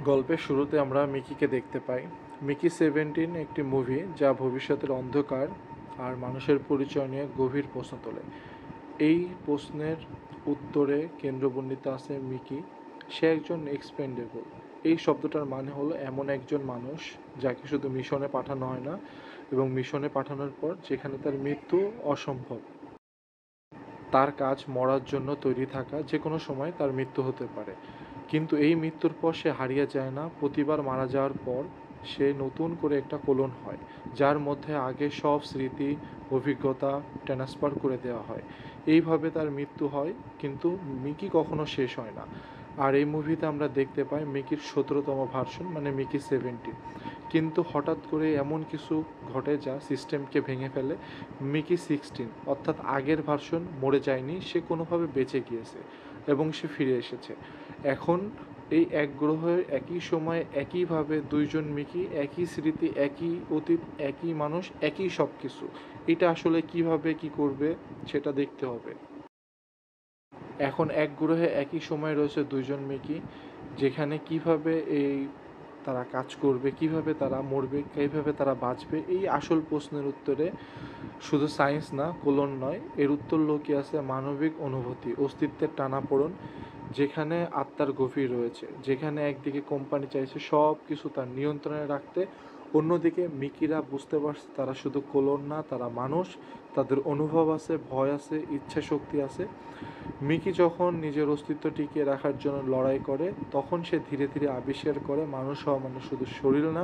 গল্পের শুরুতে আমরা মিকিকে দেখতে পাই। মিকি 17 একটি মুভি যা ভবিষ্যতের অন্ধকার আর মানুষের পরিচয় নিয়ে গভীর প্রশ্ন তোলে। এই প্রশ্নের উত্তরে কেন্দ্রবিন্দুতে আছে মিকি। সে একজন এক্সপেন্ডেবল। এই শব্দটার মানে হলো এমন একজন মানুষ যাকে শুধু মিশনে পাঠানো হয় না, এবং মিশনে পাঠানোর পর যেখানে তার মৃত্যু অসম্ভব। তার কাজ মরার জন্য তৈরি থাকা, যে কোনো সময় তার মৃত্যু হতে পারে। কিন্তু এই মৃত্যুর পর সে হারিয়ে যায় না। প্রতিবার মারা যাওয়ার পর সে নতুন করে একটা কোলন হয়, যার মধ্যে আগে সব স্মৃতি, অভিজ্ঞতা ট্রান্সফার করে দেওয়া হয়। এইভাবে তার মৃত্যু হয়, কিন্তু মিকি কখনো শেষ হয় না। আর এই মুভিতে আমরা দেখতে পাই মিকির 17তম ভার্সন, মানে মিকি 17। কিন্তু হঠাৎ করে এমন কিছু ঘটে যা সিস্টেমকে ভেঙে ফেলে। মিকি 16, অর্থাৎ আগের ভার্সন, মরে যায়নি, সে কোনোভাবে বেঁচে গিয়েছে এবং সে ফিরে এসেছে। এখন এই এক গ্রহে একই সময়ে একইভাবে দুইজন মিকি, একই স্মৃতি, একই অতীত, একই মানুষ, একই সব কিছু। এটা আসলে কিভাবে কি করবে সেটা দেখতে হবে। এখন এক গ্রহে একই সময়ে রয়েছে দুইজন মিকি, যেখানে কিভাবে তারা কাজ করবে, কিভাবে তারা মরবে, কিভাবে তারা বাঁচবে, এই আসল প্রশ্নের উত্তরে শুধু সায়েন্স না, কোলন নয়, এর উত্তর লুকিয়ে আছে মানবিক অনুভূতি, অস্তিত্বের টানাপোড়েন, যেখানে আত্মার গভীর রয়েছে, যেখানে একদিকে কোম্পানি চাইছে সব কিছু তার নিয়ন্ত্রণে রাখতে, অন্যদিকে মিকিরা বুঝতে পারছে তারা শুধু কোলন না, তারা মানুষ, তাদের অনুভব আছে, ভয় আছে, ইচ্ছা শক্তি আছে। মিকি যখন নিজের অস্তিত্ব টিকিয়ে রাখার জন্য লড়াই করে, তখন সে ধীরে ধীরে আবিষ্কার করে মানুষ হওয়া মানে শুধু শরীর না,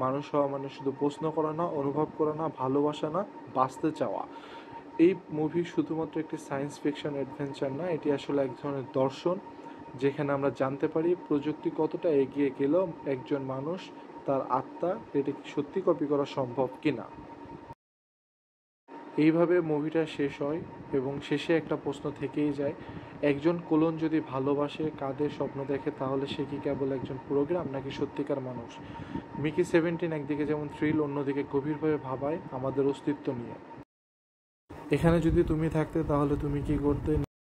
মানুষ হওয়া মানে শুধু প্রশ্ন করা না, অনুভব করা না, ভালোবাসা না, বাঁচতে চাওয়া। এই মুভি শুধুমাত্র একটি সায়েন্স ফিকশন অ্যাডভেঞ্চার না, এটি আসলে এক ধরনের দর্শন, যেখানে আমরা জানতে পারি প্রযুক্তি কতটা এগিয়ে গেলেও একজন মানুষ, তার আত্মা, এটি কি সত্যি কপি করা সম্ভব কিনা। এইভাবে মুভিটা শেষ হয় এবং শেষে একটা প্রশ্ন থেকেই যায়, একজন কোলন যদি ভালোবাসে, কাঁদে, স্বপ্ন দেখে, তাহলে সে কি কেবল একজন প্রোগ্রাম নাকি সত্যিকার মানুষ। মিকি 17 একদিকে যেমন থ্রিল, অন্যদিকে গভীরভাবে ভাবায় আমাদের অস্তিত্ব নিয়ে। এখানে যদি তুমি থাকতে তাহলে তুমি কি করতে?